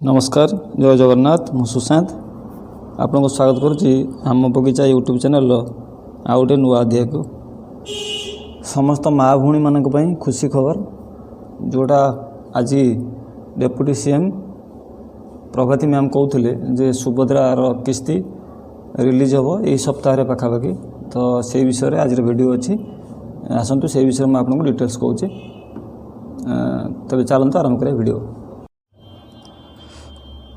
नमस्कार जय जगन्नाथ मु सुशांत आपको स्वागत करुच्ची आम बगीचा यूट्यूब चैनल आउ गोटे नुआ अध्याय को समस्त माँ भूणी मानक पई खुशी खबर जोटा आज डेप्यूटी सीएम प्रभाती मैम कहते जे सुभद्रार किस्ती रिलीज हम यही सप्ताह पाखापाखि तो से विषय आज वीडियो अच्छी आसतु से विषय में आपको डिटेल्स कहूँ तबे चलते आरंभ करें वीडियो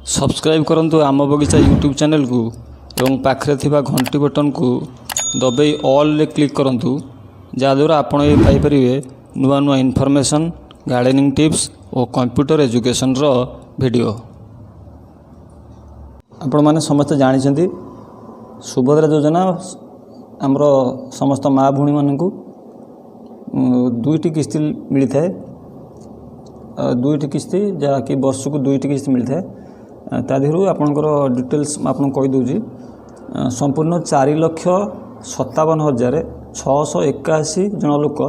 सब्सक्राइब करंतु आम बगीचा यूट्यूब चैनल को एवं पाखरे थिबा घंटी बटन को दबाई ऑल रे क्लिक करंतु जहाँद्वारा आपण ये पाइपर नुआ नुआ इनफॉरमेशन गार्डनिंग टिप्स और कंप्यूटर एजुकेशन रो वीडियो आपण माने समस्त जानी सुभद्रा योजना आमर समस्त माँ भूणी मान को दुईटी किस्ती मिलता है दुईटी किस्ती जहाँकि वर्ष को दुईटी किस्ती मिलता है तादेहरु आपणकर डिटेल्स आपन कहि दउजी संपूर्ण 4,57,681 जन लोक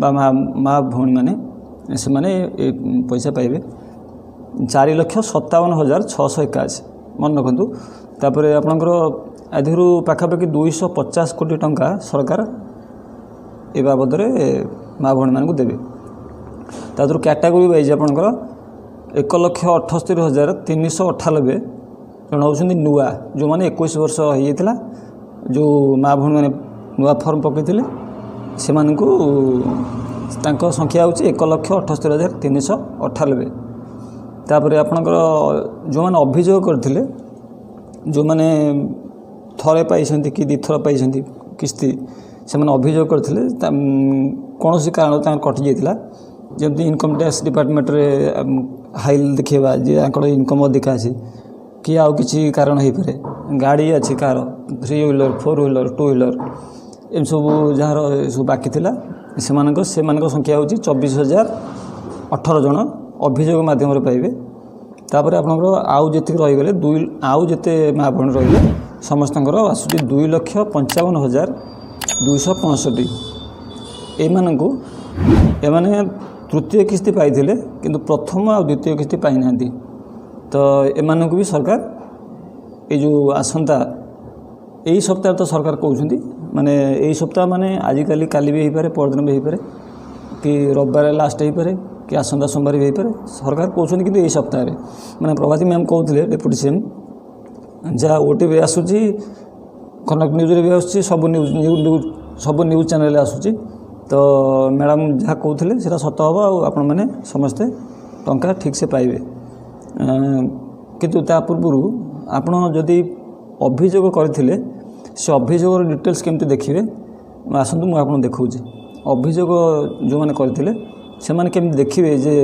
बा माँ भौणी माने से माने पैसा पाइबे 4,57,681 मन रखु तापर आपणकर आदेहरु पाखापाखि 250 कोटी टंका सरकार ए बाबद माँ भौणी मान को देवे तादर कैटेगोरी वाइज आपणकर 1,78,398 जन होती नुआ जो मैंने 21 वर्ष होता जो माँ भौणी मैंने नुआ फॉर्म पकई से संख्या हूँ 1,78,398 तापर आपणकर जो मैंने अभियोग करते जो मैंने थरे पाई कि दिथर पाई किस्ती से मैंने अभियोग करते कौन सी कारण कटि जाता जमी इनकम टैक्स डिपार्टमेंट रे हाइल देखा जी इनकम अधिका अच्छी कि आउ किसी कारण हो पारे गाड़ी अच्छी कार 3 व्हीलर 4 व्हीलर 2 व्हीलर एम सब जार सब बाकी थी से संख्या हूँ 24,018 जन अभियोग मध्यम पाइबे तापर आपंकर आउ जी रहीगले आउ जिते माँ भौणी रही समस्त आसूँ 2,55,265 एमाने तृतीय किस्ती पाई किंतु प्रथम आ द्वितीय किस्ती पाई ना तो एमान को भी सरकार ये जो आसंता यही सप्ताह तो सरकार कहते माने यही सप्ताह माने आजिकल काली भी हो पारे परदिन भी हो पारे कि रविवार लास्ट हो पारे कि आसंता सोमवार भी हो पारे सरकार कहते कि यही सप्ताह माने प्रभाती मैम कहते डेप्यूटी सीएम जहाँ ओटीवी आसूची कनक न्यूज भी आसूँ सब न्यूज चैनल आसूची तो मैडम जहाँ कहते से सत हम आपण मैंने समस्ते टंका ठीक से पाइबे किंतु ता पूर्व आपण जदि अभियोग करथिले से अभियोग डिटेल्स केमती देखिए आसतु मुझे आपको देखा अभियोग जो मैंने करथिले से माने केमती देखिए जे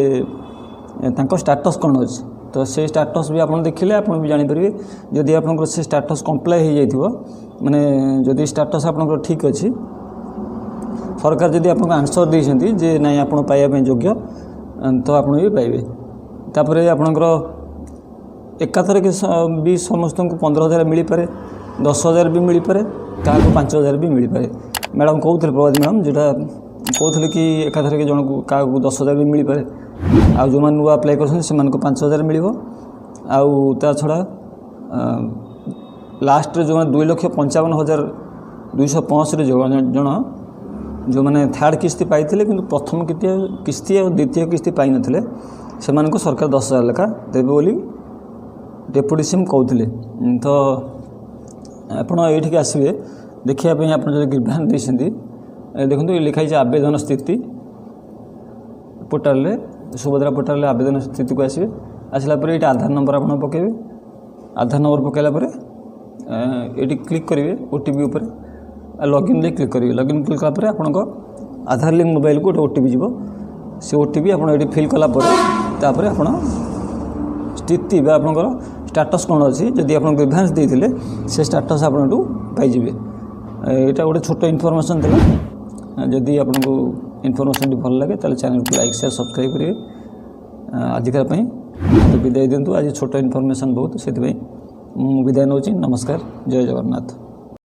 तांको स्टेटस कौन अच्छी तो से स्टेटस भी आपन देखिले आपन भी जानि परिबे जदि आपनकर से स्टेटस कंप्लाई हो जाइथिबो माने जदि स्टेटस आपनकर ठीक अच्छी सरकार जदि आपको आंसर देइछन्ती जे नहीं आप पाइबा योग्य तो आप भी पाइबे तापर आपणकर एकाथर के भी समस्त को 15,000 मिल पारे 10,000 भी मिल पारे क्या 5,000 भी मिल पारे मैडम कहते प्रभाती मैडम जोटा कहते कि एकाथर के जन को क्या 10,000 भी मिल पारे आ जो मैंने नुआ अप्लाई कर 5,000 मिल आ छड़ा लास्ट जो 2,55,265 जन जो मैंने थर्ड किस्ती पाई कि प्रथम किस्ती और द्वितीय किस्ती पाई नथिले से सरकार 10,000 लेखा देवे बोली डेप्यूटी सीएम कहते तो आपड़ ये आसवे देखापी आप ग्रीभांस देते देखो ये लिखाई आवेदन स्थिति पोर्टाल सुभद्रा पोर्टाल आवेदन स्थिति को आसवे आसला ये आधार नंबर आप पकेबे आधार नंबर पकड़ा ये क्लिक करेंगे ओटीपी उपर लॉगिन ले क्लिक करेंगे लॉगिन क्लिक कला आपन आधार लिंक मोबाइल को ओटीपी जीव से ओटीपी आप फिल कलापर तापर आप स्थिति आपंकर स्टेटस कौन अच्छी जदि आप ग्रीभांस देते से स्टेटस आपन पाइबे यहाँ गोटे छोट इनफॉरमेशन था जदि आपको इनफॉरमेशन भल लगे तो चैनल को लाइक शेयर सब्सक्राइब करेंगे आजिका तो विदाय दिंतु आज छोट इनफॉरमेशन बहुत से विदाय नौ नमस्कार जय जगन्नाथ।